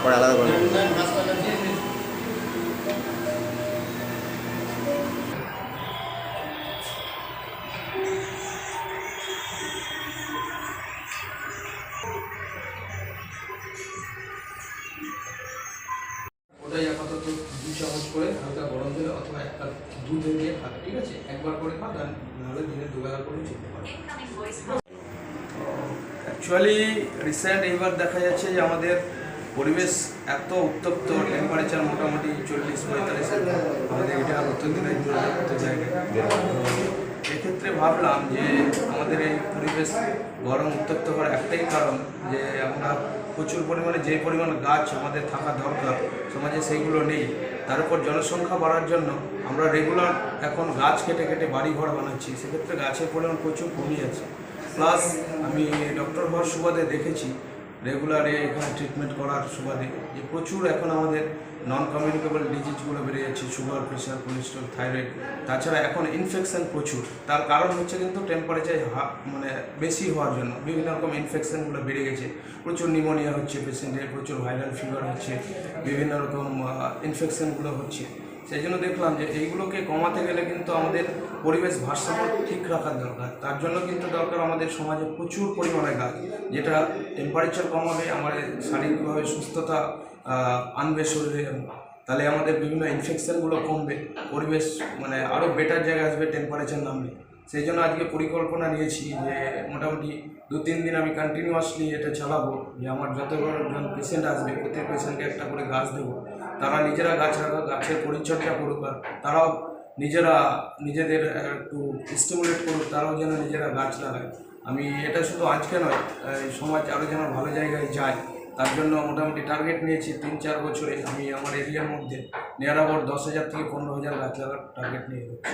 পরে আলাদা করে নেবো। ওটাই আপাতত 2 চামচ করে হালকা গরম জলে অথবা 1 কাপ দুধে দিয়ে খাবে, ঠিক আছে? একবার করে খাও, নাহলে দিনে 2 বেলা করে খেতে পারো। অ্যাকচুয়ালি রিসেন্ট এইবার দেখা যাচ্ছে যে আমাদের পরিবেশ এত উত্তপ্ত, টেম্পারেচার মোটামুটি 40-45, আমাদের এটা উত্তর দিনাজপুরের মতো জায়গায়। তো এক্ষেত্রে ভাবলাম যে আমাদের এই পরিবেশ গরম উত্তপ্ত হওয়ার একটাই কারণ যে আমরা প্রচুর পরিমাণে যে পরিমাণ গাছ আমাদের থাকা দরকার সমাজে সেইগুলো নেই। তার উপর জনসংখ্যা বাড়ার জন্য আমরা রেগুলার এখন গাছ কেটে কেটে বাড়ি ঘর বানাচ্ছি, সেক্ষেত্রে গাছের পরিমাণ প্রচুর কমে যাচ্ছে। প্লাস আমি ডক্টর হওয়ার সুবাদে দেখেছি, রেগুলারে এখানে ট্রিটমেন্ট করার সুবাদে, যে প্রচুর এখন আমাদের নন কমিউনিকেবল ডিজিজগুলো বেড়ে যাচ্ছে, সুগার, প্রেশার, কোলেস্ট্রল, থাইরয়েড। তাছাড়া এখন ইনফেকশন প্রচুর। তার কারণ হচ্ছে কিন্তু টেম্পারেচার মানে বেশি হওয়ার জন্য বিভিন্ন রকম ইনফেকশনগুলো বেড়ে গেছে। প্রচুর নিউমোনিয়া হচ্ছে পেশেন্টের, প্রচুর ভাইরাল ফিভার হচ্ছে, বিভিন্ন রকম ইনফেকশনগুলো হচ্ছে। সেই জন্য দেখলাম যে এইগুলোকে কমাতে গেলে কিন্তু আমাদের পরিবেশ ভারসাম্য ঠিক রাখার দরকার। তার জন্য কিন্তু দরকার আমাদের সমাজে প্রচুর পরিমাণে গাছ, যেটা টেম্পারেচার কমাবে, আমাদের শারীরিকভাবে সুস্থতা আনবে শরীরে, তাহলে আমাদের বিভিন্ন ইনফেকশনগুলো কমবে, পরিবেশ মানে আরও বেটার জায়গায় আসবে টেম্পারেচার নামবে। সেই জন্য আজকে পরিকল্পনা নিয়েছি যে মোটামুটি 2-3 দিন আমি কন্টিনিউয়াসলি এটা চালাবো, যে আমার যতজন পেশেন্ট আসবে প্রত্যেক পেশেন্টকে একটা করে গাছ দেবো। তারা নিজেরা গাছ রাখা, গাছের পরিচর্যা করুক, আর তারাও নিজেদের একটু স্টিমুলেট করুক, তারাও যেন নিজেরা গাছ লাগায়। আমি এটা শুধু আজকে নয়, সমাজ আরও যেন ভালো জায়গায় যায়, তার জন্য মোটামুটি টার্গেট নিয়েছি 3-4 বছরে আমি আমার এরিয়ার মধ্যে নিয়ার অ্যাবাউট 10,000 থেকে 15,000 গাছ লাগার টার্গেট নিয়ে যাচ্ছি।